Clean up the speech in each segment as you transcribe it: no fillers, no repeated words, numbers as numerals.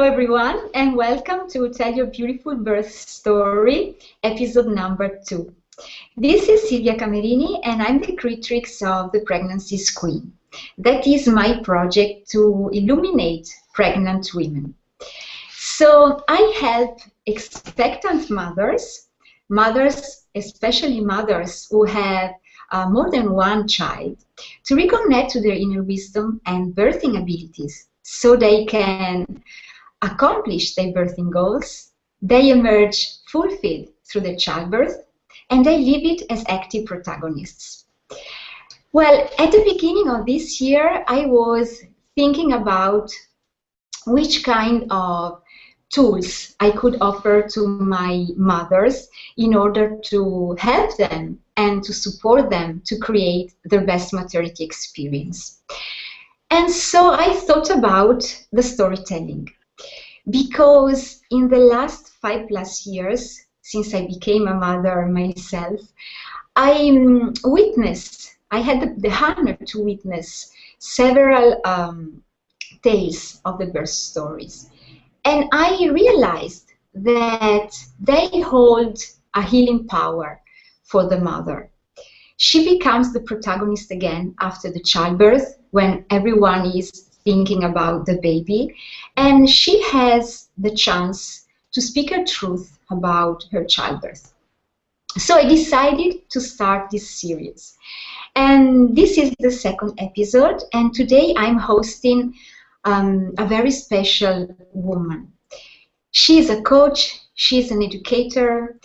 everyone, and welcome to Tell Your Beautiful Birth Story, episode number 2. This is Silvia Camerini, and I'm the creatrix of The Pregnancy's Queen. That is my project to illuminate pregnant women. So I help expectant mothers, especially mothers who have more than one child, to reconnect to their inner wisdom and birthing abilities so they can accomplish their birthing goals, they emerge fulfilled through their childbirth, and they live it as active protagonists. Well, at the beginning of this year, I was thinking about which kind of tools I could offer to my mothers in order to help them and to support them to create their best maternity experience. And so I thought about the storytelling. Because in the last 5+ years, since I became a mother myself, I had the honor to witness several tales of the birth stories. And I realized that they hold a healing power for the mother. She becomes the protagonist again after the childbirth, when everyone is thinking about the baby, and she has the chance to speak her truth about her childbirth. So I decided to start this series. And this is the second episode, and today I'm hosting a very special woman. She is a coach, she is an educator,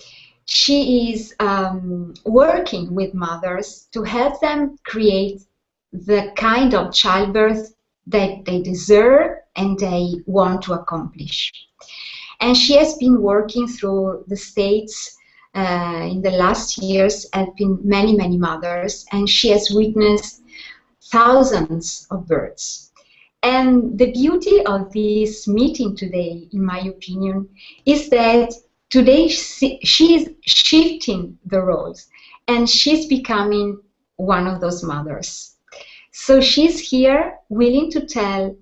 she is working with mothers to help them create the kind of childbirth that they deserve and they want to accomplish. And she has been working through the States in the last years, helping many, many mothers, and she has witnessed thousands of births. And the beauty of this meeting today, in my opinion, is that today she is shifting the roles and she's becoming one of those mothers. So she's here willing to tell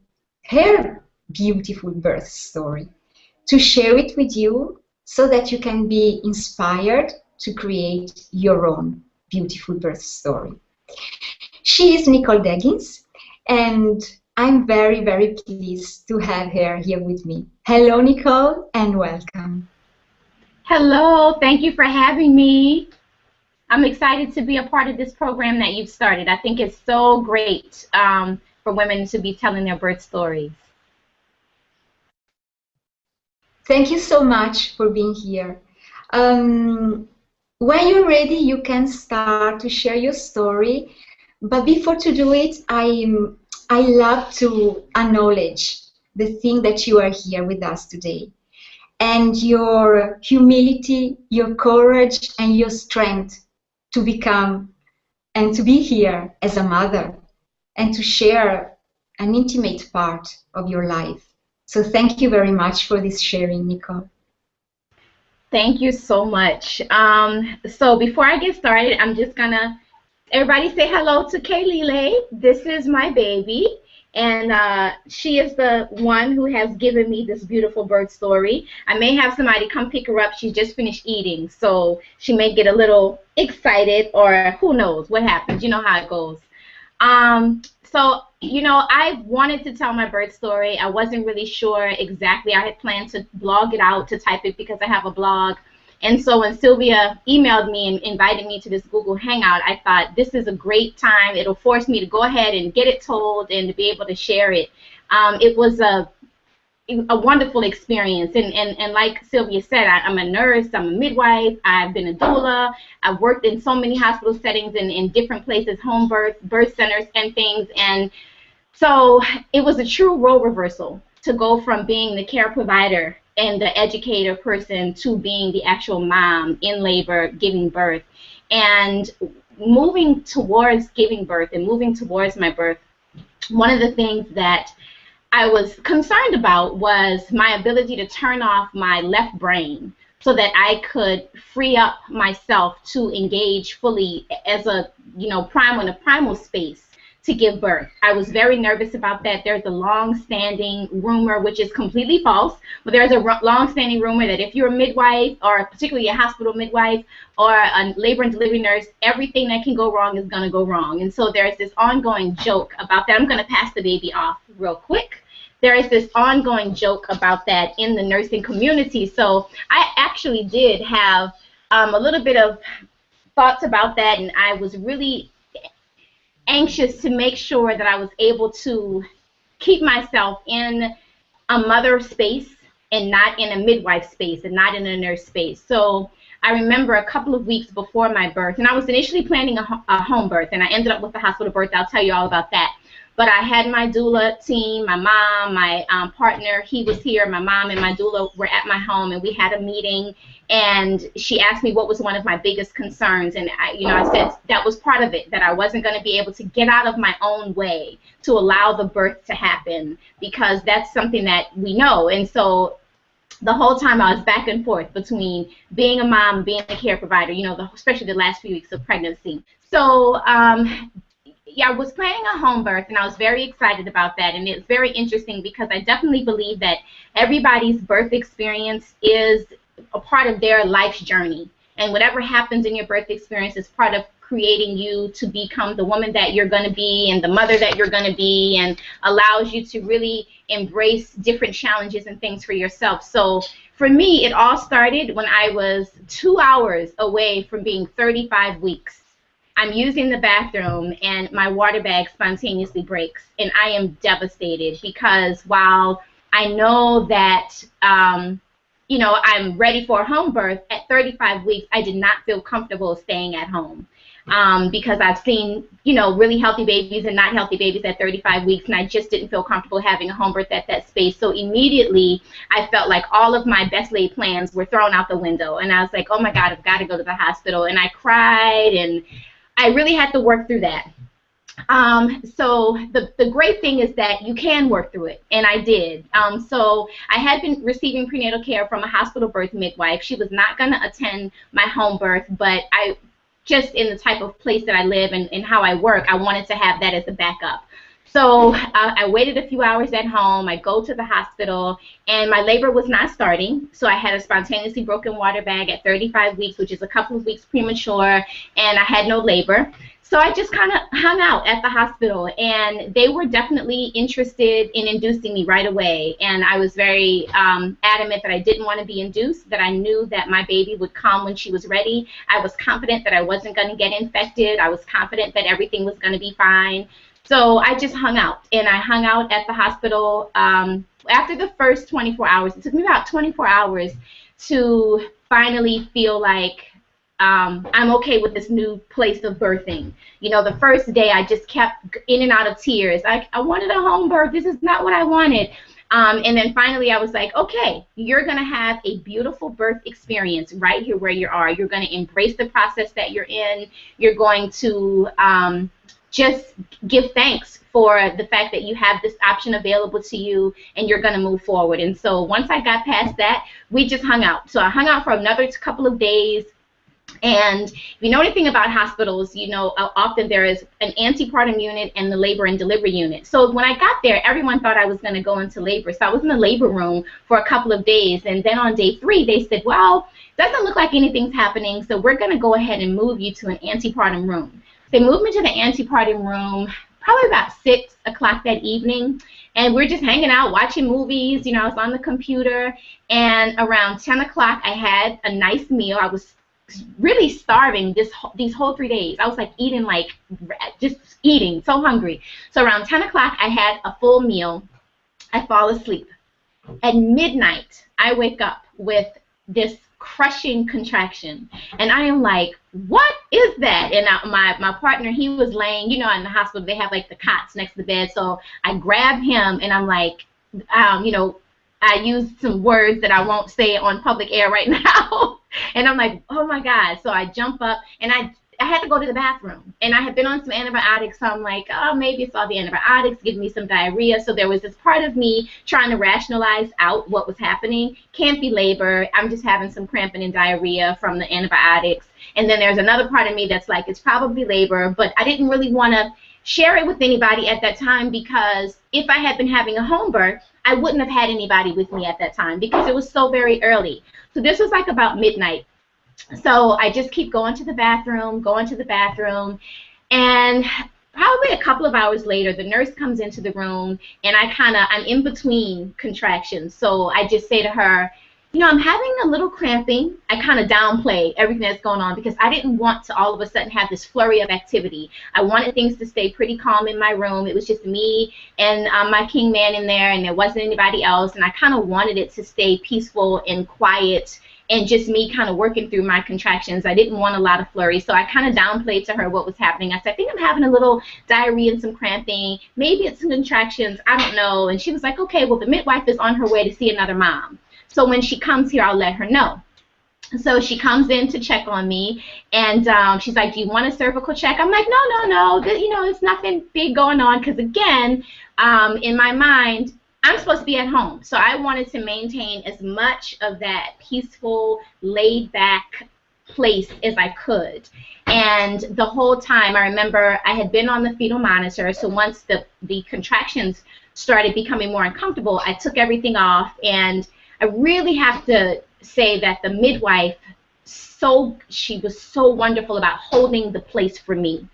her beautiful birth story, to share it with you so that you can be inspired to create your own beautiful birth story. She is Nicole Deggins, and I'm very, very pleased to have her here with me. Hello, Nicole, and welcome. Hello, thank you for having me. I'm excited to be a part of this program that you've started. I think it's so great for women to be telling their birth stories. Thank you so much for being here. When you're ready, you can start to share your story. But before to do it, I love to acknowledge the thing that you are here with us today. And your humility, your courage, and your strength to become and to be here as a mother and to share an intimate part of your life. So thank you very much for this sharing, Nicole. Thank you so much. So before I get started, I'm just gonna, everybody say hello to Kaylile. This is my baby. And she is the one who has given me this beautiful birth story. I may have somebody come pick her up. She just finished eating, so she may get a little excited, or who knows what happens. You know how it goes. So, you know, I wanted to tell my birth story. I wasn't really sure exactly. I had planned to blog it out, to type it, because I have a blog. And so when Silvia emailed me and invited me to this Google Hangout, I thought this is a great time. It'll force me to go ahead and get it told and to be able to share it. It was a wonderful experience. And like Silvia said, I'm a nurse, I'm a midwife, I've been a doula, I've worked in so many hospital settings and in different places, home birth centers and things. And so it was a true role reversal to go from being the care provider and the educator person to being the actual mom in labor giving birth. And moving towards giving birth and moving towards my birth, one of the things that I was concerned about was my ability to turn off my left brain so that I could free up myself to engage fully as a, in a primal space to give birth. I was very nervous about that. There's a long-standing rumor, which is completely false, but there's a long-standing rumor that if you're a midwife, or particularly a hospital midwife or a labor and delivery nurse, everything that can go wrong is going to go wrong. And so there's this ongoing joke about that. I'm going to pass the baby off real quick. There is this ongoing joke about that in the nursing community. So I actually did have a little bit of thoughts about that, and I was really anxious to make sure that I was able to keep myself in a mother space and not in a midwife space and not in a nurse space. So I remember a couple of weeks before my birth, and I was initially planning a home birth, and I ended up with a hospital birth. I'll tell you all about that. But I had my doula team, my mom, my partner, he was here, my mom and my doula were at my home, and we had a meeting, and she asked me what was one of my biggest concerns, and I said that was part of it, that I wasn't going to be able to get out of my own way to allow the birth to happen, because that's something that we know. And so the whole time I was back and forth between being a mom, being a care provider, especially the last few weeks of pregnancy. So yeah, I was planning a home birth, and I was very excited about that. And it's very interesting because I definitely believe that everybody's birth experience is a part of their life's journey. And whatever happens in your birth experience is part of creating you to become the woman that you're going to be and the mother that you're going to be, and allows you to really embrace different challenges and things for yourself. So for me, it all started when I was 2 hours away from being 35 weeks. I'm using the bathroom, and my water bag spontaneously breaks, and I am devastated because while I know that, I'm ready for a home birth, at 35 weeks, I did not feel comfortable staying at home because I've seen, really healthy babies and not healthy babies at 35 weeks, and I just didn't feel comfortable having a home birth at that space. So immediately, I felt like all of my best laid plans were thrown out the window, and I was like, oh my God, I've got to go to the hospital, and I cried, and I really had to work through that. So the great thing is that you can work through it, and I did. So I had been receiving prenatal care from a hospital birth midwife. She was not going to attend my home birth, but I just in the type of place that I live and how I work, I wanted to have that as a backup. So I waited a few hours at home. I go to the hospital, and my labor was not starting. So I had a spontaneously broken water bag at 35 weeks, which is a couple of weeks premature, and I had no labor. So I just kind of hung out at the hospital, and they were definitely interested in inducing me right away. And I was very adamant that I didn't want to be induced, that I knew that my baby would come when she was ready. I was confident that I wasn't going to get infected. I was confident that everything was going to be fine. So I just hung out, and I hung out at the hospital. After the first 24 hours, it took me about 24 hours to finally feel like I'm okay with this new place of birthing. The first day I just kept in and out of tears. I wanted a home birth. This is not what I wanted. And then finally I was like, okay, you're going to have a beautiful birth experience right here where you are. You're going to embrace the process that you're in. You're going to just give thanks for the fact that you have this option available to you, and you're going to move forward. And so once I got past that, we just hung out. So I hung out for another couple of days. And if you know anything about hospitals, often there is an antepartum unit and the labor and delivery unit. So when I got there, everyone thought I was going to go into labor. So I was in the labor room for a couple of days. And then on day 3, they said, well, doesn't look like anything's happening, so we're going to go ahead and move you to an antepartum room. They moved me to the antepartum room probably about 6 o'clock that evening, and we're just hanging out, watching movies. I was on the computer, and around 10 o'clock, I had a nice meal. I was really starving these whole 3 days. I was like eating, just eating, so hungry. So around 10 o'clock, I had a full meal. I fall asleep. At midnight, I wake up with this crushing contraction, and I am like, what is that? And my partner, he was laying, in the hospital they have like the cots next to the bed, so I grab him, and I'm like, I used some words that I won't say on public air right now, and I'm like, oh my God. So I jump up, and I had to go to the bathroom, and I had been on some antibiotics, so I'm like, oh, maybe it's all the antibiotics giving me some diarrhea. So there was this part of me trying to rationalize out what was happening. Can't be labor. I'm just having some cramping and diarrhea from the antibiotics. And then there's another part of me that's like, it's probably labor, but I didn't really want to share it with anybody at that time, because if I had been having a home birth, I wouldn't have had anybody with me at that time because it was so very early. So this was like about midnight. So I just keep going to the bathroom, and probably a couple of hours later, the nurse comes into the room, and I'm in between contractions. So I just say to her, you know, I'm having a little cramping. I kind of downplay everything that's going on because I didn't want to all of a sudden have this flurry of activity. I wanted things to stay pretty calm in my room. It was just me and my king man in there, and there wasn't anybody else, and I kind of wanted it to stay peaceful and quiet and just me kind of working through my contractions. I didn't want a lot of flurry, so I kind of downplayed to her what was happening. I said, I think I'm having a little diarrhea and some cramping. Maybe it's some contractions. I don't know. And she was like, okay, well, the midwife is on her way to see another mom. So when she comes here, I'll let her know. So she comes in to check on me, and she's like, do you want a cervical check? I'm like, no. You know, there's nothing big going on, because, again, in my mind, I'm supposed to be at home. So I wanted to maintain as much of that peaceful, laid-back place as I could. And the whole time, I remember I had been on the fetal monitor, so once the contractions started becoming more uncomfortable, I took everything off, and I really have to say that the midwife, she was so wonderful about holding the place for me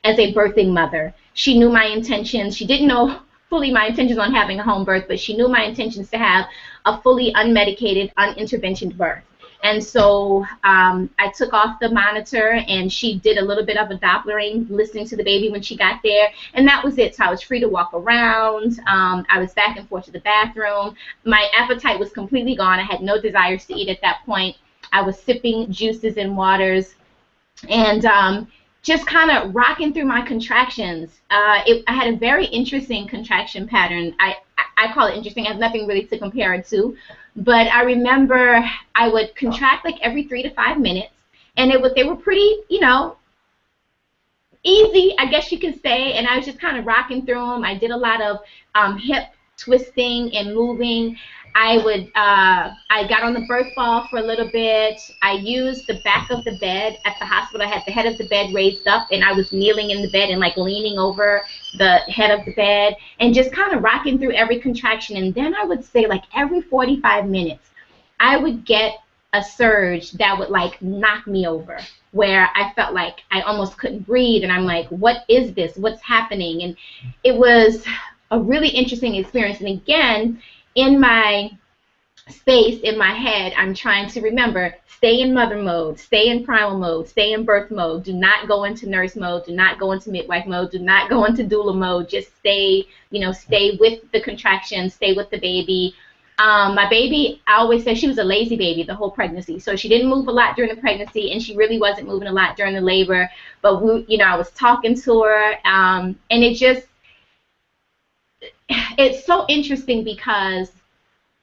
as a birthing mother. She knew my intentions. She didn't know fully my intentions on having a home birth, but she knew my intentions to have a fully unmedicated, uninterventioned birth. And so I took off the monitor, and she did a little bit of a Dopplering, listening to the baby when she got there, and that was it. So I was free to walk around. I was back and forth to the bathroom. My appetite was completely gone. I had no desires to eat at that point. I was sipping juices and waters, and just kind of rocking through my contractions. I had a very interesting contraction pattern. I call it interesting. I have nothing really to compare it to. But I remember I would contract like every 3 to 5 minutes, and they were pretty, you know, easy, I guess you could say, and I was just kind of rocking through them. I did a lot of hip twisting and moving. I got on the birth ball for a little bit. I used the back of the bed at the hospital. I had the head of the bed raised up, and I was kneeling in the bed and like leaning over the head of the bed and just kind of rocking through every contraction. And then I would say like every 45 minutes, I would get a surge that would like knock me over, where I felt like I almost couldn't breathe, and I'm like, what is this? What's happening? And it was a really interesting experience. And again, in my space, in my head, I'm trying to remember, stay in mother mode, stay in primal mode, stay in birth mode. Do not go into nurse mode. Do not go into midwife mode. Do not go into doula mode. Just stay, you know, stay with the contractions, stay with the baby. My baby, I always say she was a lazy baby the whole pregnancy. So she didn't move a lot during the pregnancy, and she really wasn't moving a lot during the labor. But, I was talking to her, and it's so interesting because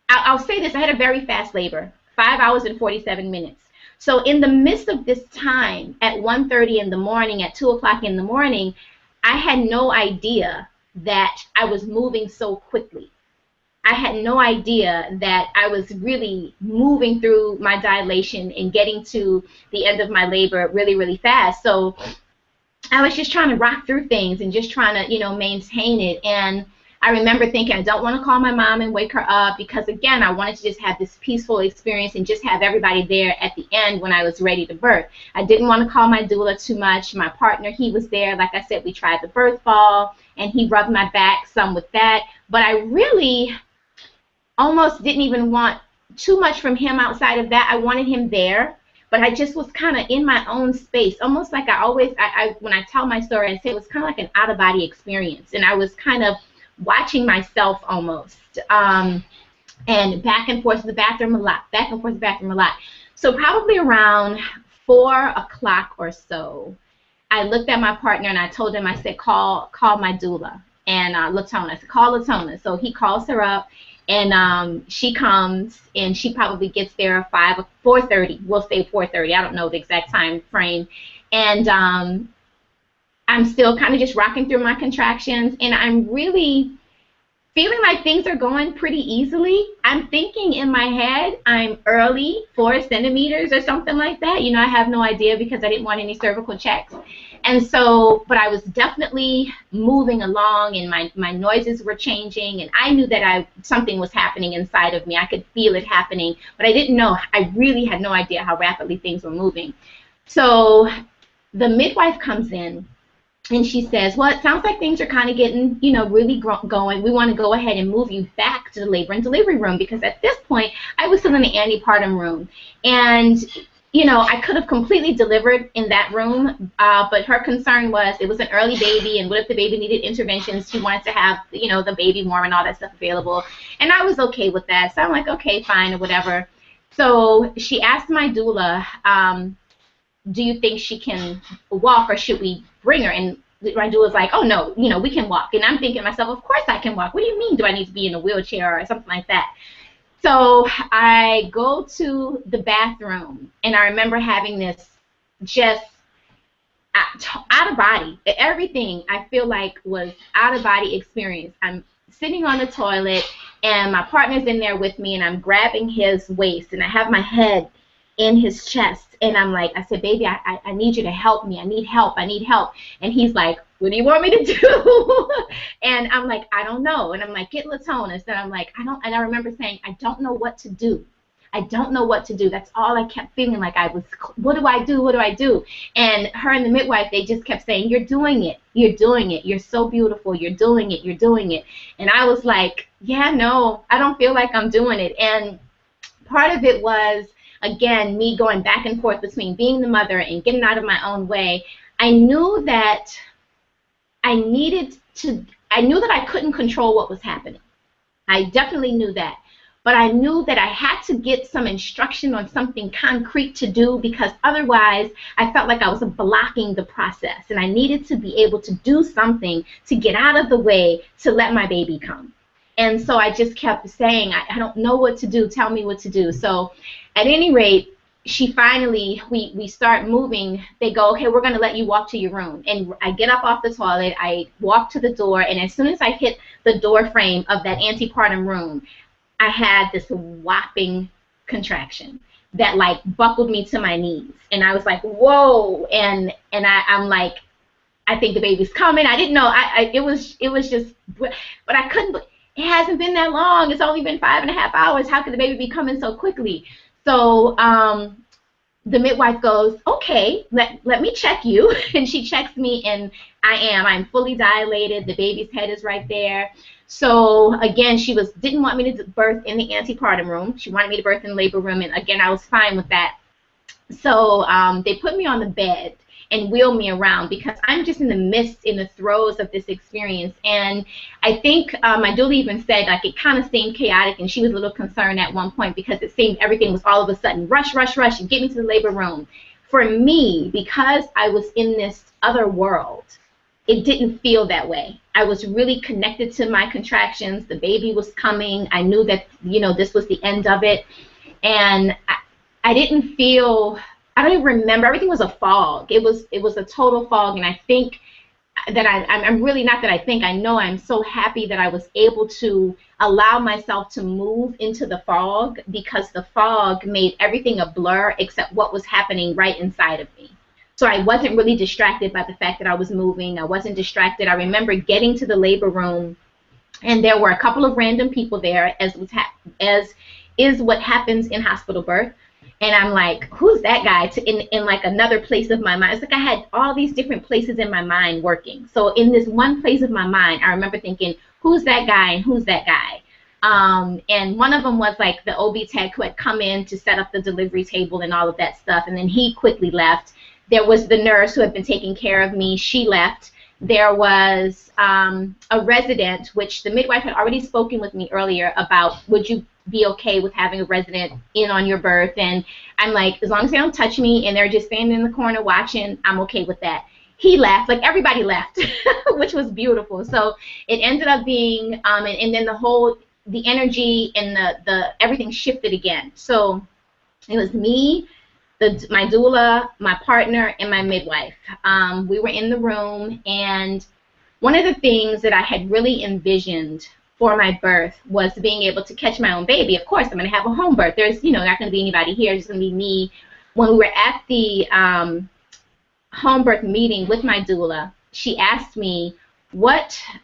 I'll say this, I had a very fast labor, 5 hours and 47 minutes. So in the midst of this time, at 1:30 in the morning, at 2 o'clock in the morning, I had no idea that I was moving so quickly. I had no idea that I was really moving through my dilation and getting to the end of my labor really, really fast. So I was just trying to rock through things and just trying to, maintain it. And I remember thinking, I don't want to call my mom and wake her up because, again, I wanted to just have this peaceful experience and just have everybody there at the end when I was ready to birth. I didn't want to call my doula too much. My partner, he was there. Like I said, we tried the birth ball, and he rubbed my back some with that. But I really almost didn't even want too much from him outside of that. I wanted him there, but I just was kind of in my own space, almost like when I tell my story, I say it was kind of like an out-of-body experience, and I was kind of watching myself almost, and back and forth to the bathroom a lot, back and forth to the bathroom a lot. So probably around 4 o'clock or so, I looked at my partner and I told him, I said, call my doula, and Latona. I said, call Latona. So he calls her up, and she comes, and she probably gets there at 4:30. We'll say 4:30. I don't know the exact time frame. And I'm still kind of just rocking through my contractions, and I'm really feeling like things are going pretty easily. I'm thinking in my head I'm early 4 centimeters or something like that. You know, I have no idea because I didn't want any cervical checks. And so, but I was definitely moving along, and my noises were changing, and I knew that something was happening inside of me. I could feel it happening, but I didn't know. I really had no idea how rapidly things were moving. So the midwife comes in, and she says, well, it sounds like things are kind of getting, you know, really going. We want to go ahead and move you back to the labor and delivery room, because at this point, I was still in the antepartum room. And, you know, I could have completely delivered in that room, but her concern was it was an early baby, and what if the baby needed interventions? She wanted to have, you know, the baby warm and all that stuff available. And I was okay with that. So I'm like, okay, fine, or whatever. So she asked my doula, do you think she can walk, or should we bring her? And my doula's like, oh, no, you know, we can walk. And I'm thinking to myself, of course I can walk. What do you mean, do I need to be in a wheelchair or something like that? So I go to the bathroom, and I remember having this just out of body. Everything I feel like was out of body experience. I'm sitting on the toilet, and my partner's in there with me, and I'm grabbing his waist, and I have my head in his chest, and I'm like, I said, baby, I need you to help me. I need help. I need help. And he's like, what do you want me to do? And I'm like, I don't know. And I'm like, get Latonis. And I'm like, and I remember saying, I don't know what to do. I don't know what to do. That's all I kept feeling like I was, what do I do? What do I do? And her and the midwife, they just kept saying, you're doing it. You're doing it. You're so beautiful. You're doing it. You're doing it. And I was like, yeah, no, I don't feel like I'm doing it. And part of it was, again, me going back and forth between being the mother and getting out of my own way. I knew that I knew that I couldn't control what was happening. I definitely knew that. But I knew that I had to get some instruction on something concrete to do, because otherwise I felt like I was blocking the process, and I needed to be able to do something to get out of the way to let my baby come. And so I just kept saying, I don't know what to do. Tell me what to do. So at any rate, she finally, we start moving. They go, okay, we're going to let you walk to your room. And I get up off the toilet. I walk to the door. And as soon as I hit the door frame of that antepartum room, I had this whopping contraction that, like, buckled me to my knees. And I was like, whoa. And I'm like, I think the baby's coming. I didn't know. It was just, but I couldn't. It hasn't been that long. It's only been 5.5 hours. How could the baby be coming so quickly? So the midwife goes, okay, let me check you. And she checks me, and I'm fully dilated. The baby's head is right there. So again, she didn't want me to birth in the antepartum room. She wanted me to birth in the labor room, and again, I was fine with that. So they put me on the bed and wheel me around, because I'm just in the throes of this experience. And I think my doula even said, like, it kind of seemed chaotic, and she was a little concerned at one point because it seemed everything was all of a sudden rush, rush, rush, and get me to the labor room. For me, because I was in this other world, it didn't feel that way. I was really connected to my contractions. The baby was coming. I knew that, you know, this was the end of it. And I didn't feel, I don't even remember. Everything was a fog. It was a total fog. And I think that I'm really, not that I think, I know I'm so happy that I was able to allow myself to move into the fog, because the fog made everything a blur except what was happening right inside of me. So I wasn't really distracted by the fact that I was moving. I wasn't distracted. I remember getting to the labor room, and there were a couple of random people there, as is what happens in hospital birth. And I'm like, who's that guy? In like another place of my mind. It's like I had all these different places in my mind working. So in this one place of my mind, I remember thinking, who's that guy and who's that guy? And one of them was like the OB tech who had come in to set up the delivery table and all of that stuff. And then he quickly left. There was the nurse who had been taking care of me. She left. There was a resident, which the midwife had already spoken with me earlier about, would you be okay with having a resident in on your birth? And I'm like, as long as they don't touch me and they're just standing in the corner watching, I'm okay with that. He left, like everybody left, which was beautiful. So it ended up being, and then the energy and the everything shifted again. So it was me, my doula, my partner, and my midwife. We were in the room, and one of the things that I had really envisioned for my birth was being able to catch my own baby. Of course, I'm going to have a home birth. There's, not going to be anybody here. It's going to be me. When we were at the home birth meeting with my doula, she asked me,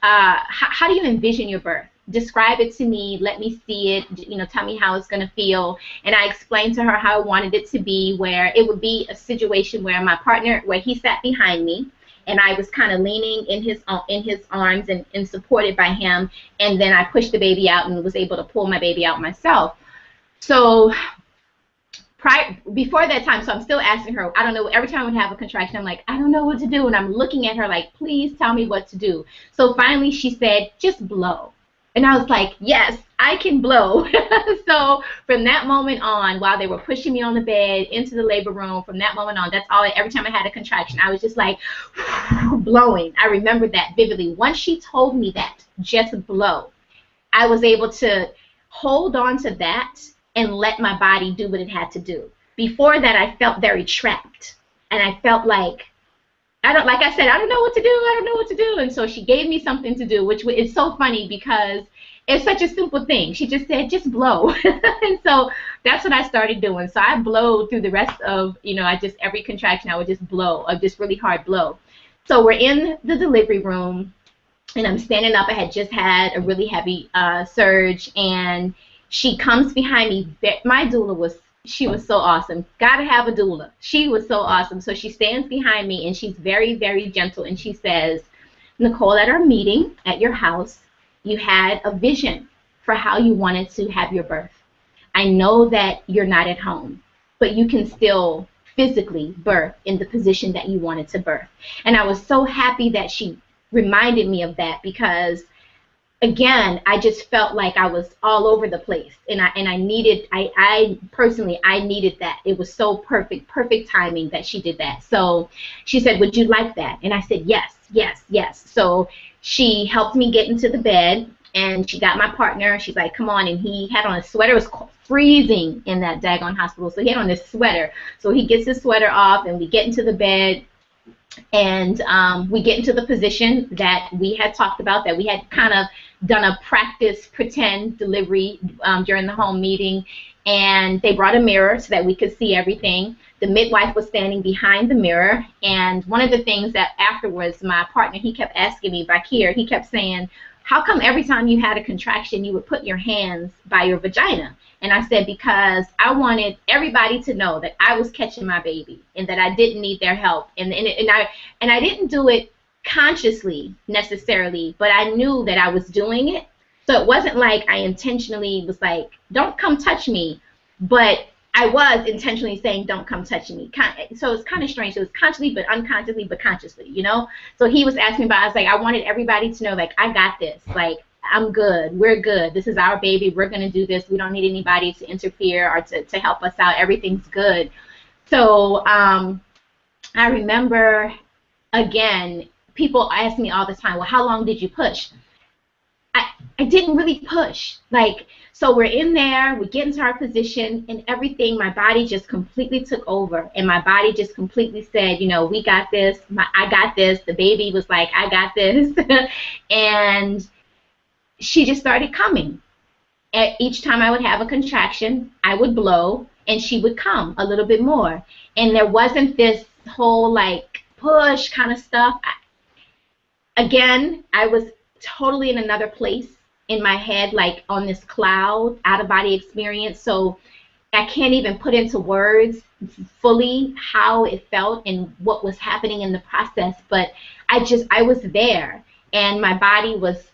how do you envision your birth? Describe it to me. Let me see it. Tell me how it's going to feel. And I explained to her how I wanted it to be, where it would be a situation where my partner, where he sat behind me, and I was kind of leaning in his arms and supported by him. And then I pushed the baby out and was able to pull my baby out myself. So before that time, so I'm still asking her, I don't know, every time I would have a contraction, I'm like, I don't know what to do. And I'm looking at her like, please tell me what to do. So finally she said, just blow. And I was like, yes, I can blow. So from that moment on, while they were pushing me on the bed into the labor room, from that moment on, that's all. Every time I had a contraction, I was just like blowing. I remember that vividly. Once she told me that, just blow, I was able to hold on to that and let my body do what it had to do. Before that, I felt very trapped, and I felt like, like I said, I don't know what to do. I don't know what to do. And so she gave me something to do, which is so funny because it's such a simple thing. She just said, just blow. And so that's what I started doing. So I blowed through the rest of, every contraction, I would just blow, just really hard blow. So we're in the delivery room, and I'm standing up. I had just had a really heavy surge, and she comes behind me. My doula she was so awesome. Gotta have a doula. She was so awesome. So she stands behind me, and she's very, very gentle, and she says, Nicole, at our meeting at your house, you had a vision for how you wanted to have your birth. I know that you're not at home, but you can still physically birth in the position that you wanted to birth. And I was so happy that she reminded me of that, because again, I just felt like I was all over the place, and I personally needed that. It was so perfect timing that she did that. So she said, would you like that? And I said, yes, yes, yes. So she helped me get into the bed, and she got my partner. She's like, come on. And he had on a sweater. It was freezing in that daggone hospital, so he had on this sweater. So he gets his sweater off, and we get into the bed. And we get into the position that we had talked about, that we had kind of done a practice pretend delivery during the home meeting. And they brought a mirror so that we could see everything. The midwife was standing behind the mirror. And one of the things that afterwards, my partner, he kept asking me back here, he kept saying, how come every time you had a contraction, you would put your hands by your vagina? And I said, because I wanted everybody to know that I was catching my baby and that I didn't need their help. And I didn't do it consciously necessarily, but I knew that I was doing it. So it wasn't like I intentionally was like, don't come touch me, but I was intentionally saying, don't come touch me. So it's kind of strange. So it was consciously, but unconsciously, but consciously, So he was asking about, I was like, I wanted everybody to know, like, I got this. Like, I'm good. We're good. This is our baby. We're going to do this. We don't need anybody to interfere or to help us out. Everything's good. So I remember, again, people ask me all the time, well, how long did you push? I didn't really push. Like, so we're in there, we get into our position, and everything, my body just completely took over. And my body just completely said, we got this. I got this. The baby was like, I got this. And she just started coming. Each time I would have a contraction, I would blow, and she would come a little bit more. And there wasn't this whole, like, push kind of stuff. Again, I was totally in another place in my head, like on this cloud, out-of-body experience. So I can't even put into words fully how it felt and what was happening in the process. But I was there, and my body was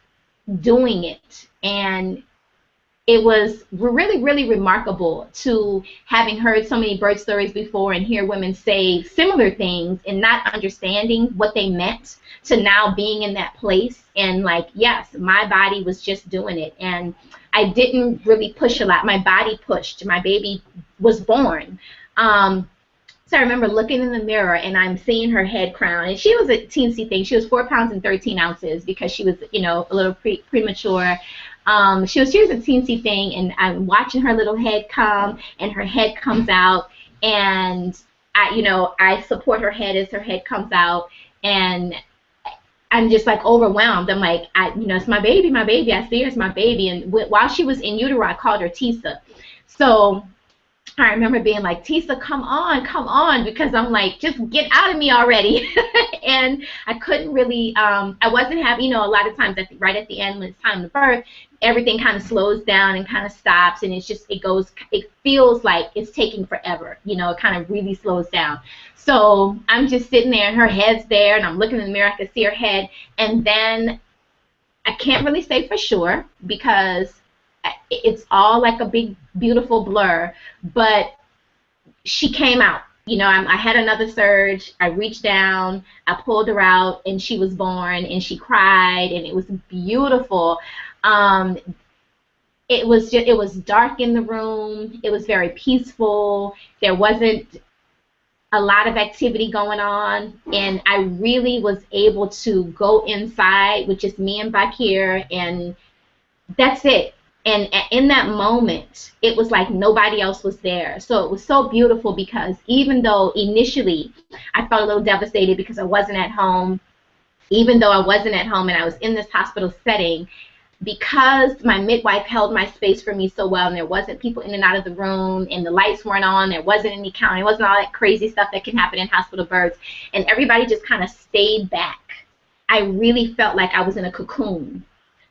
doing it. And it was really, really remarkable to having heard so many birth stories before and hear women say similar things and not understanding what they meant, to now being in that place and like, yes, my body was just doing it. And I didn't really push a lot. My body pushed. My baby was born. So I remember looking in the mirror, and I'm seeing her head crown. And she was a teensy thing. She was 4 pounds and 13 ounces because she was, a little premature. She was a teensy thing, and I'm watching her little head come, and her head comes out, and I support her head as her head comes out, and I'm just like overwhelmed. I'm like, it's my baby, my baby. I see her, it's my baby. And while she was in utero, I called her Tisa. So I remember being like, Tisa, come on, because I'm like, just get out of me already. And I couldn't really, I wasn't having, a lot of times right at the end when it's time to birth, everything kind of slows down and kind of stops, and it feels like it's taking forever, it kind of really slows down. So I'm just sitting there, and her head's there, and I'm looking in the mirror, I can see her head, and then I can't really say for sure because it's all like a big, beautiful blur, but she came out. I had another surge. I reached down, I pulled her out, and she was born, and she cried, and it was beautiful. It was dark in the room. It was very peaceful. There wasn't a lot of activity going on, and I really was able to go inside with just me and Bakir, and that's it. And in that moment, it was like nobody else was there. So it was so beautiful because even though initially I felt a little devastated because I wasn't at home, even though I wasn't at home and I was in this hospital setting, because my midwife held my space for me so well, and there wasn't people in and out of the room, and the lights weren't on, there wasn't any counting, it wasn't all that crazy stuff that can happen in hospital births, and everybody just kind of stayed back. I really felt like I was in a cocoon.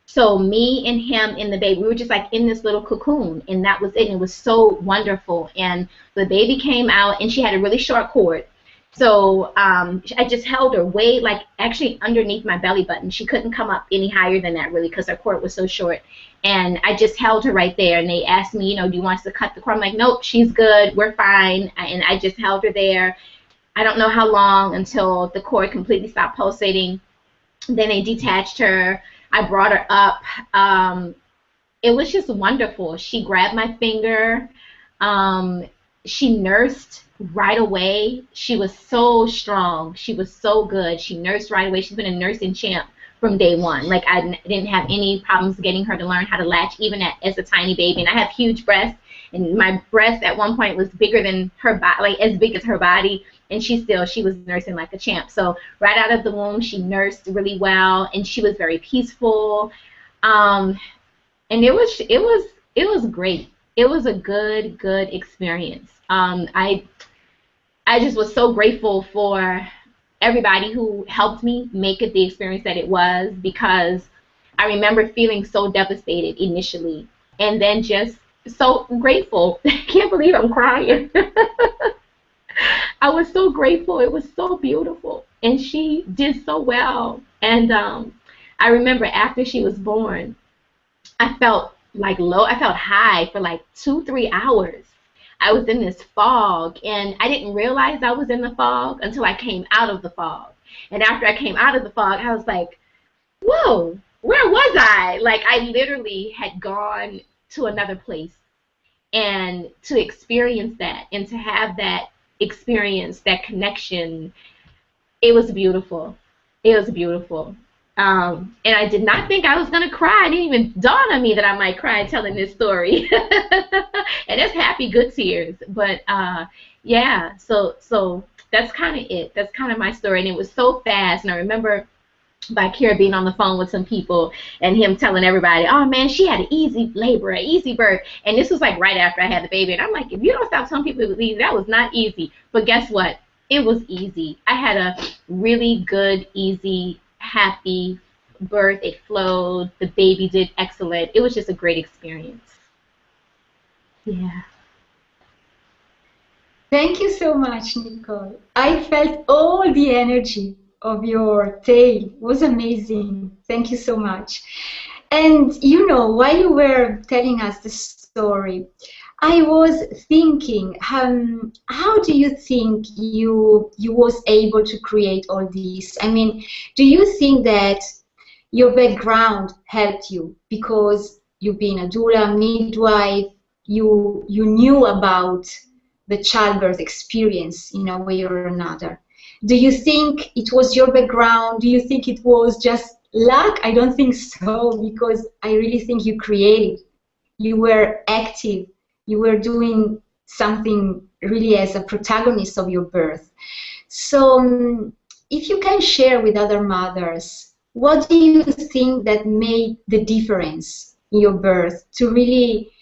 So me and him and the baby, we were just like in this little cocoon, and that was it. And it was so wonderful. And the baby came out, and she had a really short cord. So I just held her way, like actually underneath my belly button. She couldn't come up any higher than that really because her cord was so short. And I just held her right there. And they asked me, do you want us to cut the cord? I'm like, nope, she's good. We're fine. And I just held her there. I don't know how long until the cord completely stopped pulsating. Then they detached her. I brought her up. It was just wonderful. She grabbed my finger. She nursed right away. She was so strong. She was so good. She nursed right away. She's been a nursing champ from day one. Like I didn't have any problems getting her to learn how to latch even as a tiny baby. And I have huge breasts, and my breast at one point was bigger than her body, like as big as her body. And she was nursing like a champ. So right out of the womb, she nursed really well, and she was very peaceful. And it was great. It was a good experience. I just was so grateful for everybody who helped me make it the experience that it was, because I remember feeling so devastated initially, and then just so grateful. I can't believe I'm crying. I was so grateful. It was so beautiful, and she did so well. And I remember after she was born, I felt like low. I felt high for like 2-3 hours. I was in this fog, and I didn't realize I was in the fog until I came out of the fog. And after I came out of the fog, I was like, whoa, where was I? Like I literally had gone to another place, and to experience that and to have that experience, that connection, it was beautiful. It was beautiful. And I did not think I was going to cry. It didn't even dawn on me that I might cry telling this story. And it's happy, good tears. But yeah, so that's kind of it. That's kind of my story. And it was so fast. And I remember Bakir being on the phone with some people and him telling everybody, oh man, she had an easy labor, an easy birth. And this was like right after I had the baby. And I'm like, if you don't stop telling people it was easy, that was not easy. But guess what? It was easy. I had a really good, easy, happy birth. It flowed. The baby did excellent. It was just a great experience. Yeah. Thank you so much, Nicole. I felt all the energy of your tale. It was amazing. Thank you so much. And while you were telling us the story, I was thinking, how do you think you was able to create all this? I mean, do you think that your background helped you because you've been a doula, midwife, you knew about the childbirth experience in a way or another? Do you think it was your background? Do you think it was just luck? I don't think so, because I really think you created. You were active. You were doing something really as a protagonist of your birth. So if you can share with other mothers what do you think that made the difference in your birth to really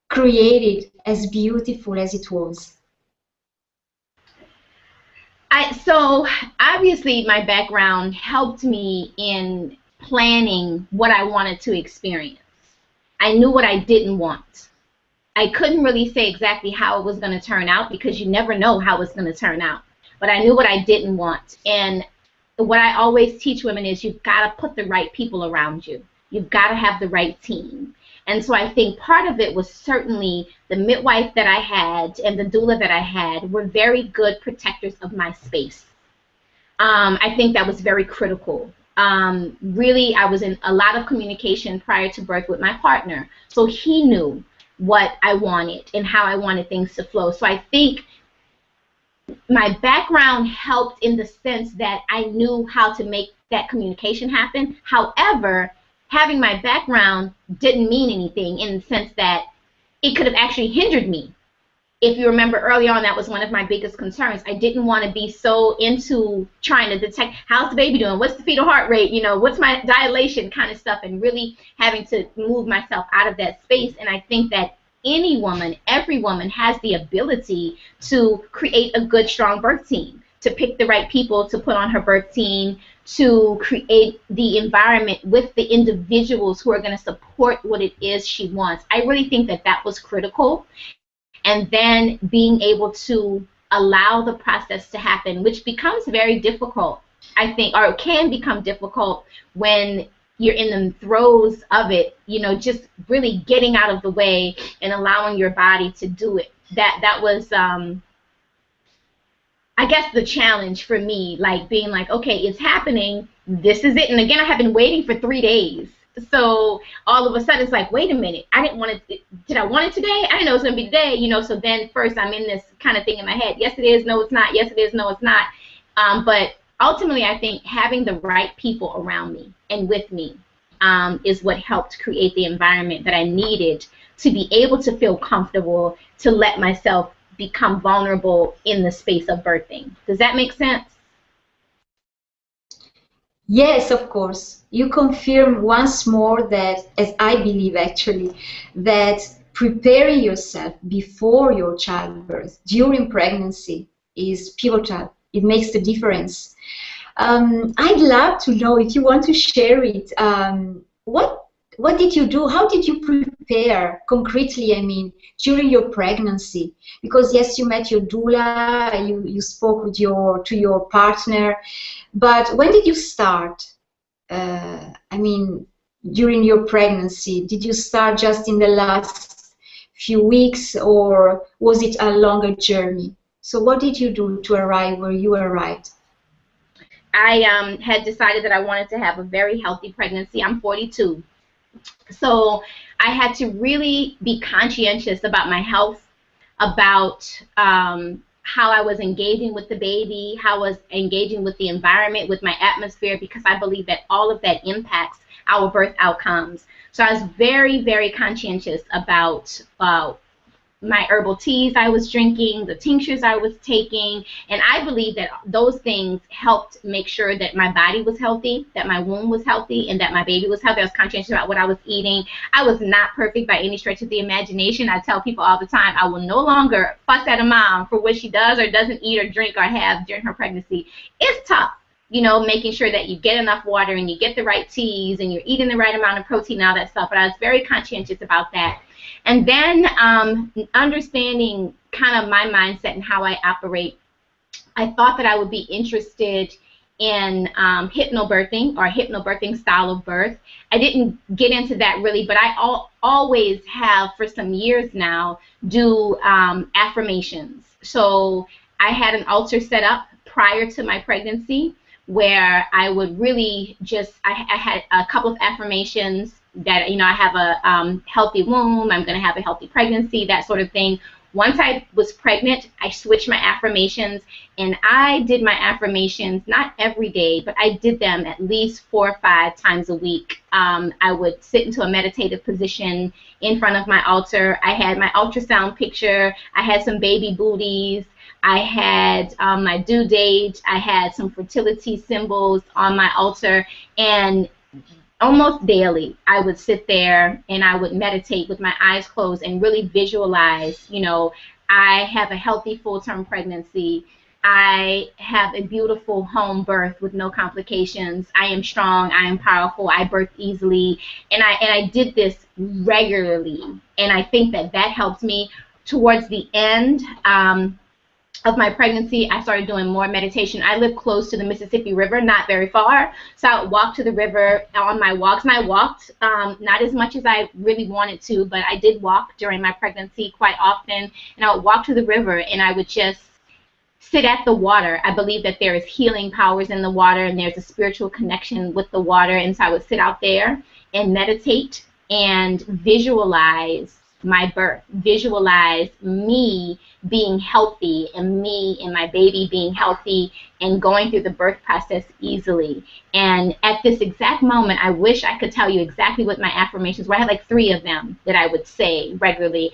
create it as beautiful as it was? So obviously my background helped me in planning what I wanted to experience. I knew what I didn't want. I couldn't really say exactly how it was going to turn out because you never know how it's going to turn out. But I knew what I didn't want. And what I always teach women is you've got to put the right people around you. You've got to have the right team. And so I think part of it was certainly the midwife that I had and the doula that I had were very good protectors of my space. I think that was very critical. Really, I was in a lot of communication prior to birth with my partner. So he knew what I wanted and how I wanted things to flow. So I think my background helped in the sense that I knew how to make that communication happen. However, having my background didn't mean anything in the sense that it could have actually hindered me. If you remember early on, that was one of my biggest concerns. I didn't want to be so into trying to detect how's the baby doing, what's the fetal heart rate, you know, what's my dilation kind of stuff, and really having to move myself out of that space. And I think that any woman, every woman has the ability to create a good, strong birth team, to pick the right people to put on her birth team, to create the environment with the individuals who are going to support what it is she wants. I really think that that was critical. And then being able to allow the process to happen, which becomes very difficult, I think, or can become difficult when you're in the throes of it, you know, just really getting out of the way and allowing your body to do it. That was, I guess, the challenge for me, like being like, okay, it's happening, this is it. And again, I have been waiting for 3 days. So all of a sudden it's like, wait a minute, I didn't want it. Did I want it today? I didn't know it was going to be today, you know. So then first I'm in this kind of thing in my head. Yes, it is. No, it's not. Yes, it is. No, it's not. But ultimately, I think having the right people around me and with me is what helped create the environment that I needed to be able to feel comfortable, to let myself become vulnerable in the space of birthing. Does that make sense? Yes, of course. You confirm once more that, as I believe actually, that preparing yourself before your childbirth, during pregnancy, is pivotal. It makes the difference. I'd love to know if you want to share it. What did you do? How did you prepare concretely, I mean, during your pregnancy? Because yes, you met your doula, you spoke with to your partner, but when did you start? I mean, during your pregnancy, did you start just in the last few weeks, or was it a longer journey? So what did you do to arrive where you arrived? I had decided that I wanted to have a very healthy pregnancy. I'm 42. So I had to really be conscientious about my health, about how I was engaging with the baby, how I was engaging with the environment, with my atmosphere, because I believe that all of that impacts our birth outcomes. So I was very, very conscientious about my herbal teas I was drinking, the tinctures I was taking, and I believe that those things helped make sure that my body was healthy, that my womb was healthy, and that my baby was healthy. I was conscientious about what I was eating. I was not perfect by any stretch of the imagination. I tell people all the time, I will no longer fuss at a mom for what she does or doesn't eat or drink or have during her pregnancy. It's tough, you know, making sure that you get enough water and you get the right teas and you're eating the right amount of protein and all that stuff, but I was very conscientious about that. And then understanding kind of my mindset and how I operate, I thought that I would be interested in hypnobirthing or hypnobirthing style of birth. I didn't get into that really, but I always have for some years now do affirmations. So I had an altar set up prior to my pregnancy where I would really just, I had a couple of affirmations that, you know, I have a healthy womb, I'm going to have a healthy pregnancy, that sort of thing. Once I was pregnant, I switched my affirmations, and I did my affirmations not every day, but I did them at least 4 or 5 times a week. I would sit into a meditative position in front of my altar. I had my ultrasound picture. I had some baby booties. I had my due date. I had some fertility symbols on my altar, and almost daily I would sit there and I would meditate with my eyes closed and really visualize, I have a healthy full-term pregnancy. I have a beautiful home birth with no complications. I am strong. I am powerful. I birth easily. And I did this regularly. And I think that helped me towards the end. Of my pregnancy, I started doing more meditation. I live close to the Mississippi River, not very far, so I would walk to the river on my walks, and I walked not as much as I really wanted to, but I did walk during my pregnancy quite often, and I would walk to the river, and I would just sit at the water. I believe that there is healing powers in the water, and there's a spiritual connection with the water, and so I would sit out there and meditate and visualize my birth, visualize me being healthy and me and my baby being healthy and going through the birth process easily. And at this exact moment, I wish I could tell you exactly what my affirmations were. I had like 3 of them that I would say regularly.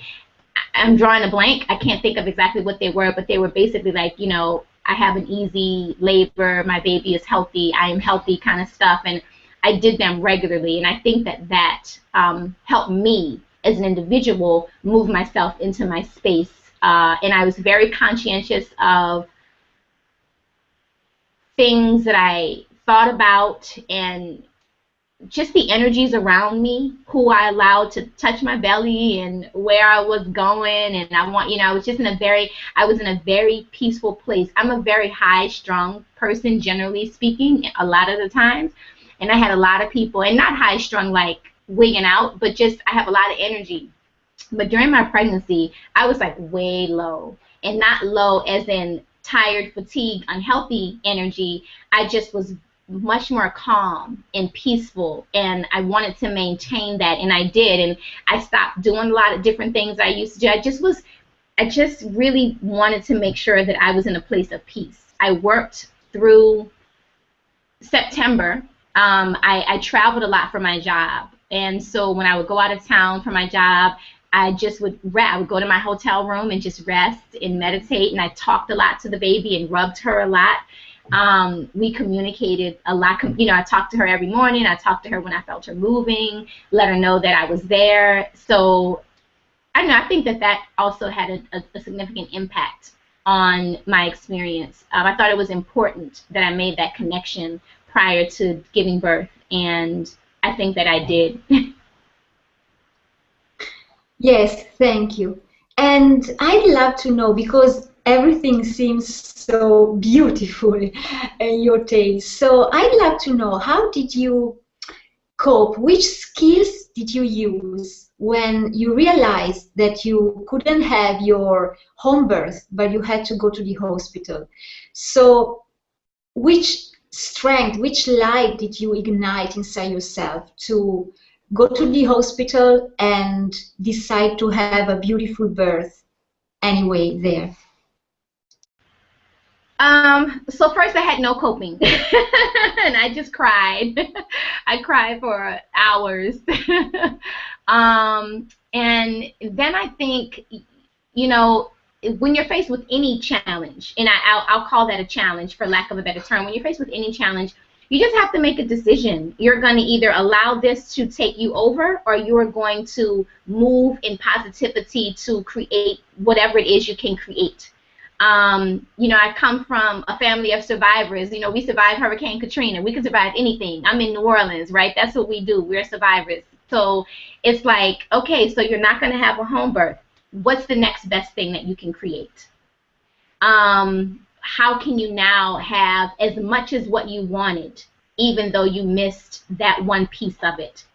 I'm drawing a blank. I can't think of exactly what they were, but they were basically like, I have an easy labor, my baby is healthy, I am healthy kind of stuff. And I did them regularly, and I think that helped me as an individual move myself into my space. And I was very conscientious of things that I thought about and just the energies around me, who I allowed to touch my belly and where I was going. And I was just I was in a very peaceful place. I'm a very high-strung person, generally speaking, a lot of the times. And I had a lot of people, and not high-strung like wigging out, but just I have a lot of energy. But during my pregnancy, I was like way low, and not low as in tired, fatigued, unhealthy energy. I just was much more calm and peaceful, and I wanted to maintain that, and I did. And I stopped doing a lot of different things I used to do. I just really wanted to make sure that I was in a place of peace. I worked through September. I traveled a lot for my job. And so when I would go out of town for my job, I would go to my hotel room and just rest and meditate, and I talked a lot to the baby and rubbed her a lot. We communicated a lot. I talked to her every morning. I talked to her when I felt her moving, let her know that I was there. So I think that also had a significant impact on my experience. I thought it was important that I made that connection prior to giving birth, and I think that I did. Yes, thank you. And I'd love to know, because everything seems so beautiful in your tale. So I'd love to know, how did you cope? Which skills did you use when you realized that you couldn't have your home birth, but you had to go to the hospital? So which strength, which light did you ignite inside yourself to go to the hospital and decide to have a beautiful birth anyway there? So first I had no coping, and I just cried. I cried for hours. And then I think, when you're faced with any challenge, and I'll call that a challenge for lack of a better term, when you're faced with any challenge, you just have to make a decision. You're going to either allow this to take you over, or you are going to move in positivity to create whatever it is you can create. I come from a family of survivors. We survived Hurricane Katrina. We can survive anything. I'm in New Orleans, right? That's what we do. We're survivors. So it's like, okay, so you're not going to have a home birth. What's the next best thing that you can create? How can you now have as much as what you wanted, even though you missed that one piece of it?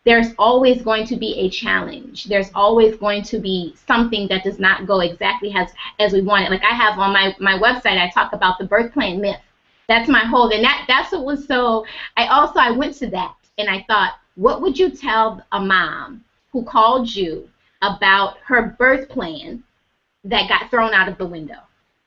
There's always going to be a challenge. There's always going to be something that does not go exactly as we want it. Like I have on my website, I talk about the birth plan myth. That's my whole, and that's what was so, I went to that, and I thought, what would you tell a mom who called you about her birth plan that got thrown out of the window?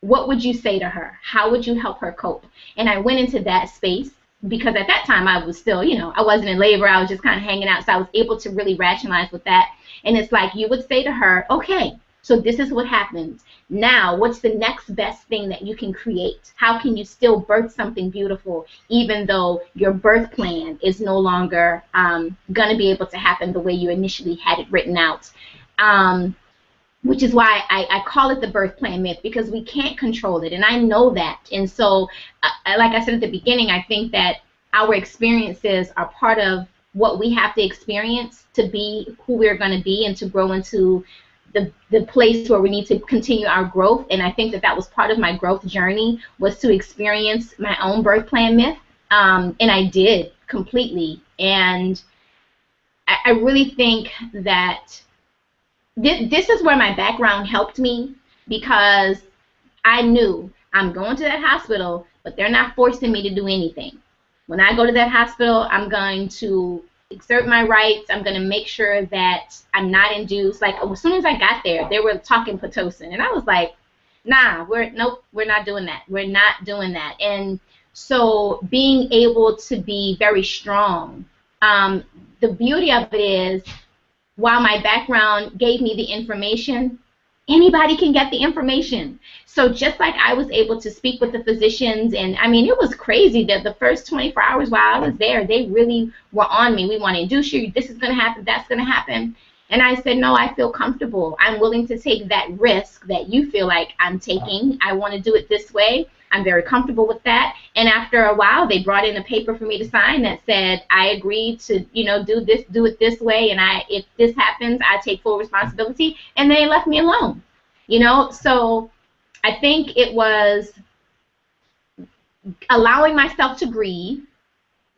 What would you say to her? How would you help her cope? And I went into that space, because at that time I was still, I wasn't in labor. I was just kind of hanging out. So I was able to really rationalize with that. And it's like you would say to her, okay, So this is what happens. Now, what's the next best thing that you can create? How can you still birth something beautiful even though your birth plan is no longer going to be able to happen the way you initially had it written out? Which is why I call it the birth plan myth, because we can't control it, and I know that. And so, like I said at the beginning, I think that our experiences are part of what we have to experience to be who we're going to be and to grow into the place where we need to continue our growth. And I think that that was part of my growth journey, was to experience my own birth plan myth, and I did completely. And I really think that this is where my background helped me, because I knew I'm going to that hospital, but they're not forcing me to do anything. When I go to that hospital, I'm going to exert my rights. I'm going to make sure that I'm not induced. Like, as soon as I got there, they were talking Pitocin, and I was like, nah, nope, we're not doing that. We're not doing that. And so being able to be very strong, the beauty of it is, while my background gave me the information, anybody can get the information. So just like I was able to speak with the physicians, and I mean, it was crazy that the first 24 hours while I was there, they really were on me. We want to induce you. This is going to happen. That's going to happen. And I said, no, I feel comfortable. I'm willing to take that risk that you feel like I'm taking. I want to do it this way. I'm very comfortable with that. And after a while, they brought in a paper for me to sign that said, I agreed to, do it this way. And if this happens, I take full responsibility. And they left me alone, So I think it was allowing myself to grieve.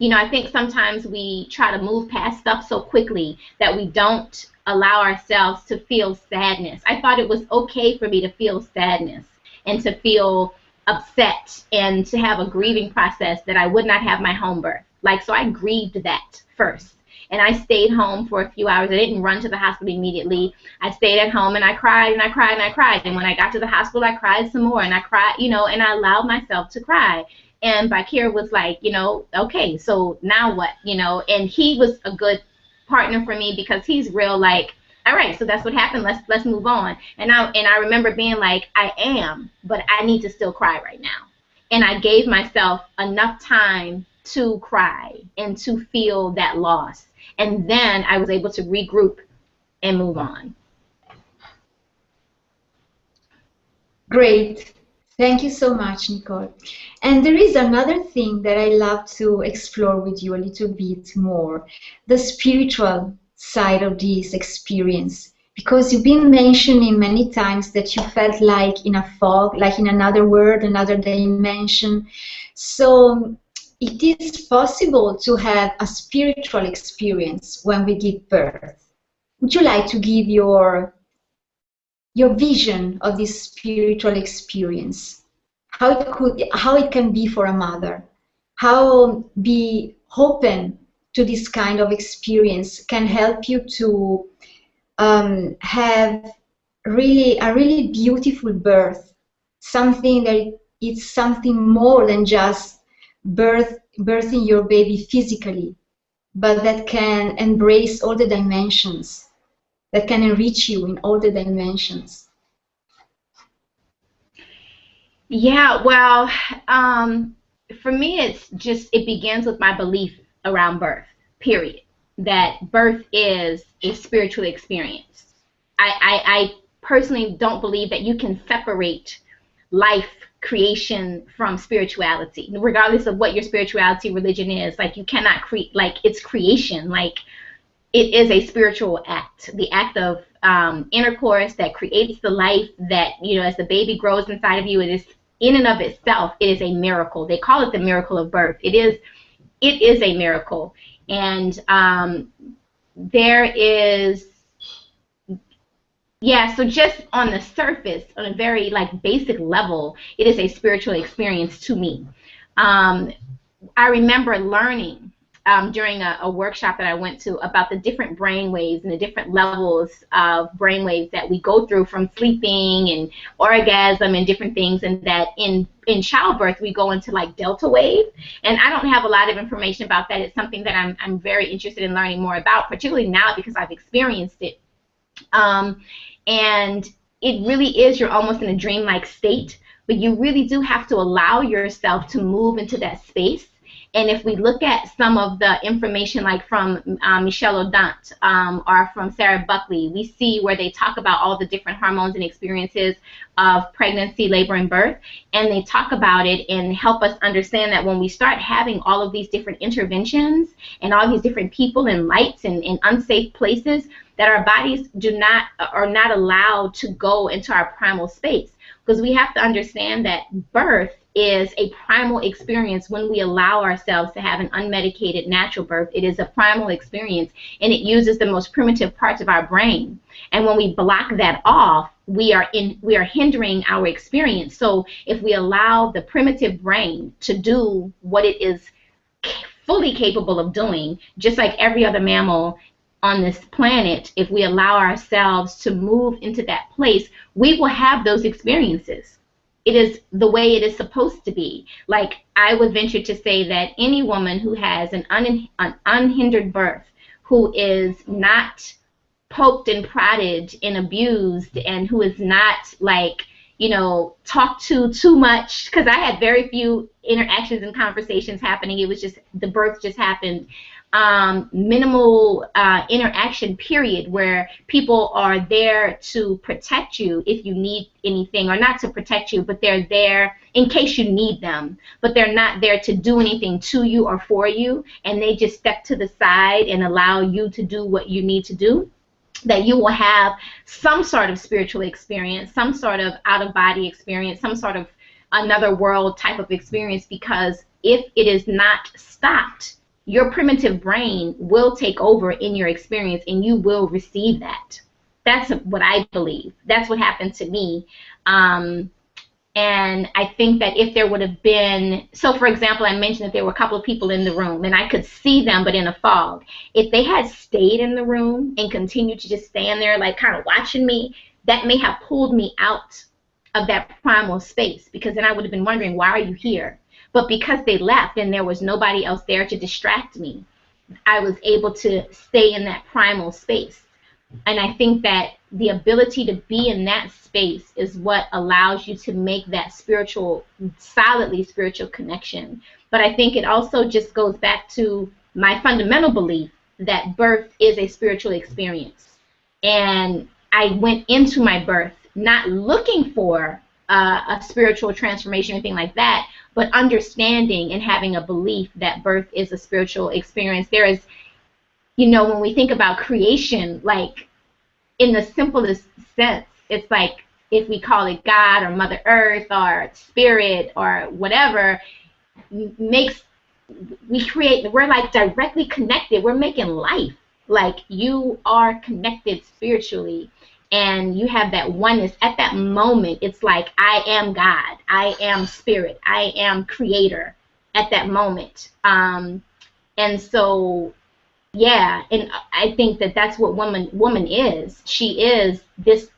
I think sometimes we try to move past stuff so quickly that we don't allow ourselves to feel sadness. I thought it was okay for me to feel sadness and to feel upset and to have a grieving process that I would not have my home birth. So I grieved that first. And I stayed home for a few hours. I didn't run to the hospital immediately. I stayed at home and I cried and I cried and I cried. And when I got to the hospital, I cried some more and I cried, and I allowed myself to cry. And Bakir was like, okay, so now what, and he was a good partner for me, because he's real like, all right, so that's what happened. Let's move on. And I remember being like, I am, but I need to still cry right now. And I gave myself enough time to cry and to feel that loss. And then I was able to regroup and move on. Great. Thank you so much, Nicole. And there is another thing that I love to explore with you a little bit more, the spiritual side of this experience, because you've been mentioning many times that you felt like in a fog, like in another world, another dimension. So it is possible to have a spiritual experience when we give birth. Would you like to give your vision of this spiritual experience? How it can be for a mother? How be open to this kind of experience can help you to have a really beautiful birth, something that it's something more than just birthing your baby physically, but that can embrace all the dimensions, that can enrich you in all the dimensions. Yeah, well, for me, it begins with my belief around birth, period. That birth is a spiritual experience. I personally don't believe that you can separate life creation from spirituality, regardless of what your spirituality religion is. You cannot create, it's creation. It is a spiritual act, the act of intercourse that creates the life that, as the baby grows inside of you, it is in and of itself, it is a miracle. They call it the miracle of birth. It is a miracle. And there is, so just on the surface, on a very basic level, it is a spiritual experience to me. I remember learning during a workshop that I went to about the different brain waves and the different levels of brain waves that we go through from sleeping and orgasm and different things, and that in childbirth we go into delta wave. And I don't have a lot of information about that. It's something that I'm very interested in learning more about, particularly now because I've experienced it. And it really is, you're almost in a dreamlike state, but you really do have to allow yourself to move into that space. And if we look at some of the information, like from Michelle Odant or from Sarah Buckley, we see where they talk about all the different hormones and experiences of pregnancy, labor, and birth. And they talk about it and help us understand that when we start having all of these different interventions and all these different people and lights and unsafe places, that our bodies are not allowed to go into our primal space. Because we have to understand that birth is a primal experience when we allow ourselves to have an unmedicated natural birth. It is a primal experience, and it uses the most primitive parts of our brain. And when we block that off, we are hindering our experience. So if we allow the primitive brain to do what it is fully capable of doing, just like every other mammal on this planet, if we allow ourselves to move into that place, we will have those experiences. It is the way it is supposed to be. Like, I would venture to say that any woman who has an unhindered birth, who is not poked and prodded and abused, and who is not, like, talked to too much, because I had very few interactions and conversations happening. It was just, the birth just happened. Minimal interaction period, where people are there to protect you if you need anything, or not to protect you, but they're there in case you need them, but they're not there to do anything to you or for you, and they just step to the side and allow you to do what you need to do. That you will have some sort of spiritual experience, some sort of out-of-body experience, some sort of another world type of experience, because if it is not stopped, your primitive brain will take over in your experience, and you will receive that. That's what I believe. That's what happened to me. And I think that if there would have been, so for example, I mentioned that there were a couple of people in the room, and I could see them, but in a fog. If they had stayed in the room and continued to just stand there, like kind of watching me, that may have pulled me out of that primal space, because then I would have been wondering, why are you here? But because they left and there was nobody else there to distract me, I was able to stay in that primal space. And I think that the ability to be in that space is what allows you to make that solidly spiritual connection. But I think it also just goes back to my fundamental belief that birth is a spiritual experience. And I went into my birth not looking for a spiritual transformation or anything like that, but understanding and having a belief that birth is a spiritual experience. There is, when we think about creation, like in the simplest sense, it's like, if we call it God or Mother Earth or Spirit or whatever, we're like directly connected. We're making life. Like, you are connected spiritually. And you have that oneness. At that moment, it's like, I am God, I am Spirit, I am Creator at that moment. And so, yeah, and I think that that's what woman is. She is this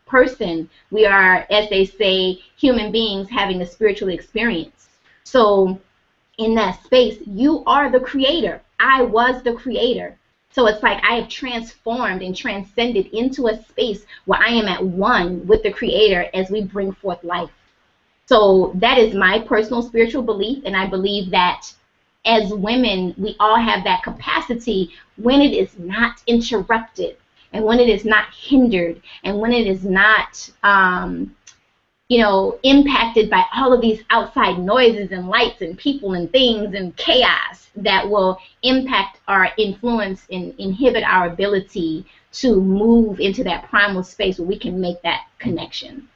person. We are, as they say, human beings having a spiritual experience. So in that space, you are the creator. I was the creator. So it's like I have transformed and transcended into a space where I am at one with the Creator as we bring forth life. So that is my personal spiritual belief, and I believe that as women, we all have that capacity when it is not interrupted, and when it is not hindered, and when it is not impacted by all of these outside noises and lights and people and things and chaos that will impact our influence and inhibit our ability to move into that primal space where we can make that connection.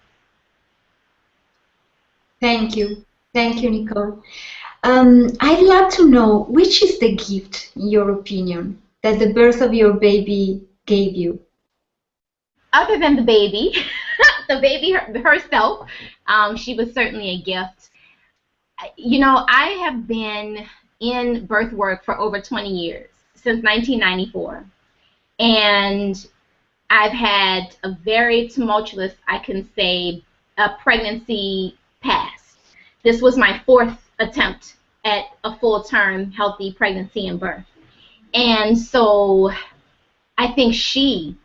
Thank you. Thank you, Nicole. I'd love to know, which is the gift, in your opinion, that the birth of your baby gave you? Other than the baby, the baby herself, she was certainly a gift. I have been in birth work for over 20 years, since 1994. And I've had a very tumultuous, I can say, pregnancy past. This was my 4th attempt at a full-term healthy pregnancy and birth. And so I think she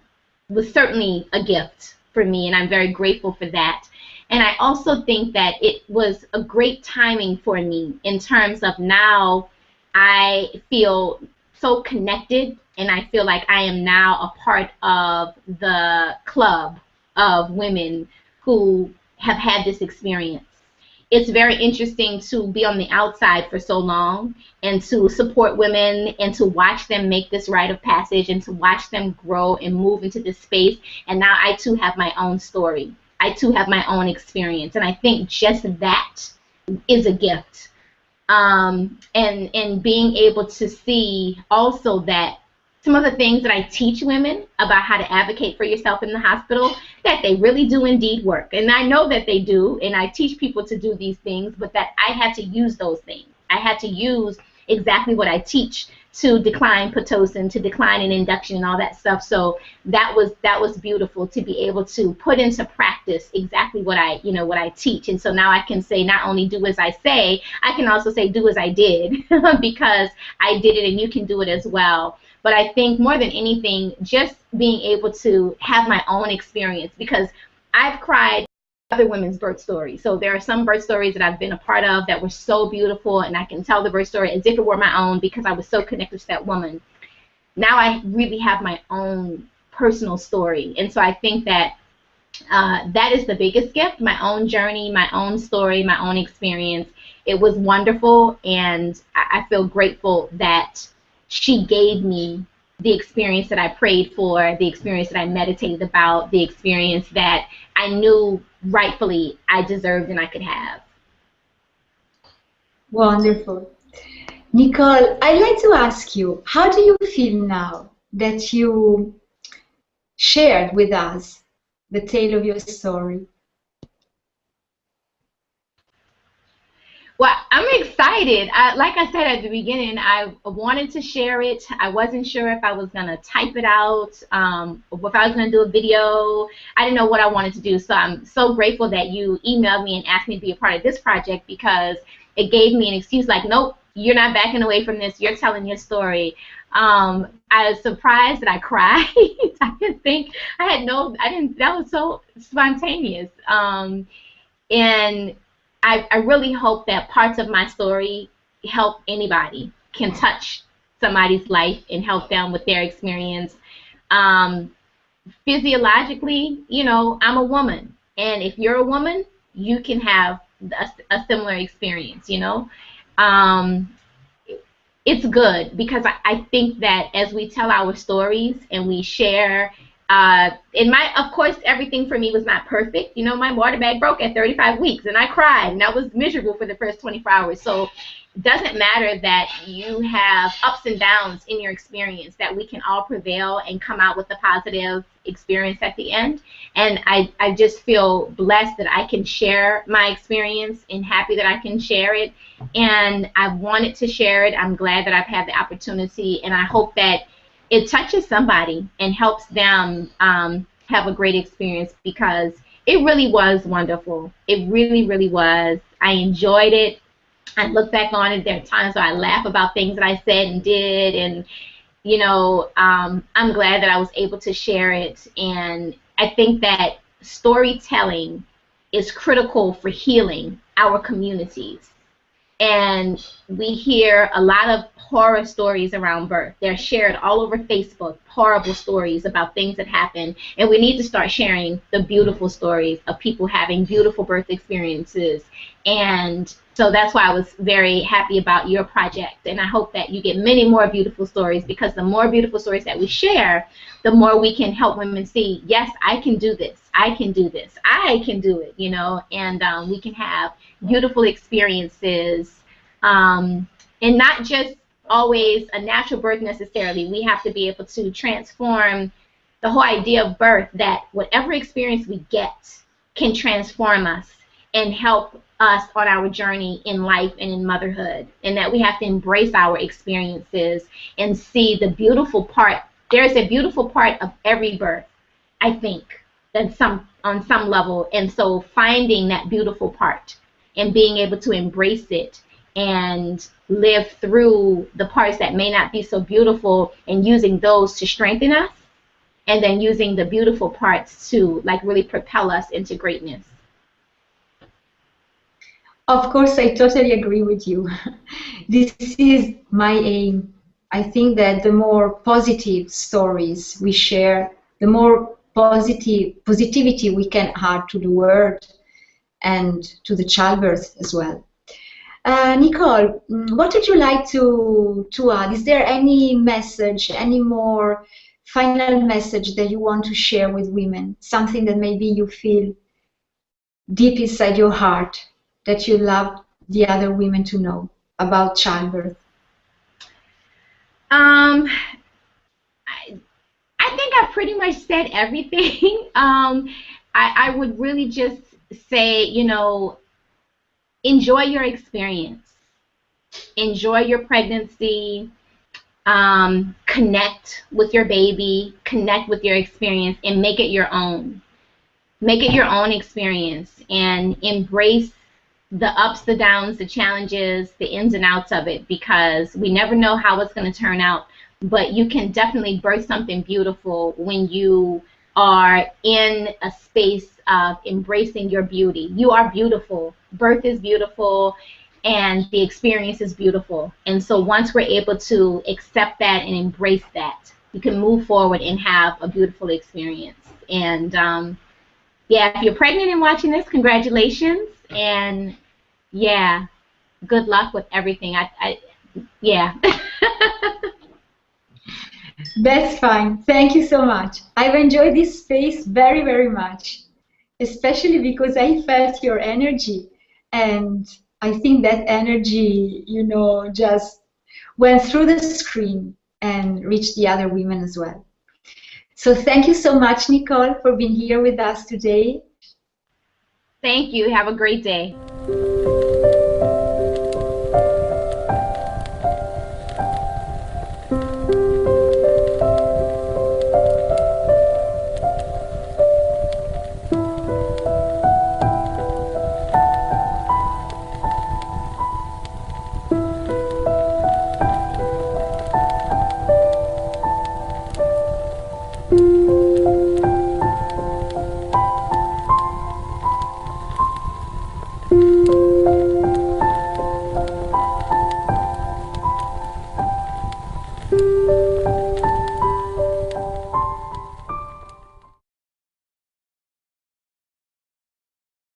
was certainly a gift for me, and I'm very grateful for that. And I also think that it was a great timing for me in terms of now I feel so connected, and I feel like I am now a part of the club of women who have had this experience. It's very interesting to be on the outside for so long and to support women and to watch them make this rite of passage and to watch them grow and move into this space. And now I too have my own story. I too have my own experience. And I think just that is a gift. And being able to see also that some of the things that I teach women about how to advocate for yourself in the hospital, that they really do indeed work. And I know that they do, and I teach people to do these things, but that I had to use those things. I had to use exactly what I teach to decline Pitocin, to decline an induction and all that stuff. So that was beautiful to be able to put into practice exactly what I teach. And so now I can say not only do as I say, I can also say do as I did because I did it and you can do it as well. But I think more than anything, just being able to have my own experience, because I've cried other women's birth stories. So there are some birth stories that I've been a part of that were so beautiful, and I can tell the birth story as if it were my own because I was so connected to that woman. Now I really have my own personal story. And so I think that that is the biggest gift, my own journey, my own story, my own experience. It was wonderful, and I feel grateful that she gave me the experience that I prayed for, the experience that I meditated about, the experience that I knew rightfully I deserved and I could have. Wonderful. Nicole, I'd like to ask you, how do you feel now that you shared with us the tale of your story? Well, I'm excited. Like I said at the beginning, I wanted to share it. I wasn't sure if I was going to type it out, or if I was going to do a video. I didn't know what I wanted to do. So I'm so grateful that you emailed me and asked me to be a part of this project, because it gave me an excuse like, nope, you're not backing away from this. You're telling your story. I was surprised that I cried. I didn't think, that was so spontaneous. And I really hope that parts of my story help anybody, can touch somebody's life and help them with their experience. Physiologically, I'm a woman. And if you're a woman, you can have a similar experience, It's good because I think that as we tell our stories and we share, of course, everything for me was not perfect. My water bag broke at 35 weeks, and I cried, and I was miserable for the first 24 hours. So it doesn't matter that you have ups and downs in your experience, that we can all prevail and come out with a positive experience at the end. And I just feel blessed that I can share my experience and happy that I can share it. And I wanted to share it. I'm glad that I've had the opportunity, and I hope that it touches somebody and helps them have a great experience, because it really was wonderful. It really, really was. I enjoyed it. I look back on it. There are times where I laugh about things that I said and did, and I'm glad that I was able to share it. And I think that storytelling is critical for healing our communities. And we hear a lot of horror stories around birth. They're shared all over Facebook, horrible stories about things that happen. And we need to start sharing the beautiful stories of people having beautiful birth experiences. And so that's why I was very happy about your project. And I hope that you get many more beautiful stories, because the more beautiful stories that we share, the more we can help women see, yes, I can do this. I can do this. I can do it, and we can have beautiful experiences, and not just always a natural birth necessarily. We have to be able to transform the whole idea of birth, that whatever experience we get can transform us and help us on our journey in life and in motherhood, and that we have to embrace our experiences and see the beautiful part. There is a beautiful part of every birth, I think, on some level, and so finding that beautiful part and being able to embrace it and live through the parts that may not be so beautiful, and using those to strengthen us and then using the beautiful parts to like really propel us into greatness. Of course, I totally agree with you. This is my aim. I think that the more positive stories we share, the more positivity we can add to the world and to the childbirth as well. Nicole, what would you like to add? Is there any message, any more final message that you want to share with women? Something that maybe you feel deep inside your heart that you love the other women to know about childbirth? I think I pretty much said everything. I would really just say, you know, enjoy your experience. Enjoy your pregnancy. Connect with your baby. Connect with your experience and make it your own. Make it your own experience and embrace the ups, the downs, the challenges, the ins and outs of it, because we never know how it's going to turn out. But you can definitely birth something beautiful when you are in a space of embracing your beauty. You are beautiful. Birth is beautiful, and the experience is beautiful. And so once we're able to accept that and embrace that, you can move forward and have a beautiful experience. And yeah, if you're pregnant and watching this, congratulations. And yeah, good luck with everything. Yeah. That's fine. Thank you so much. I've enjoyed this space very, very much, especially because I felt your energy. And I think that energy, you know, just went through the screen and reached the other women as well. So thank you so much, Nicole, for being here with us today. Thank you. Have a great day.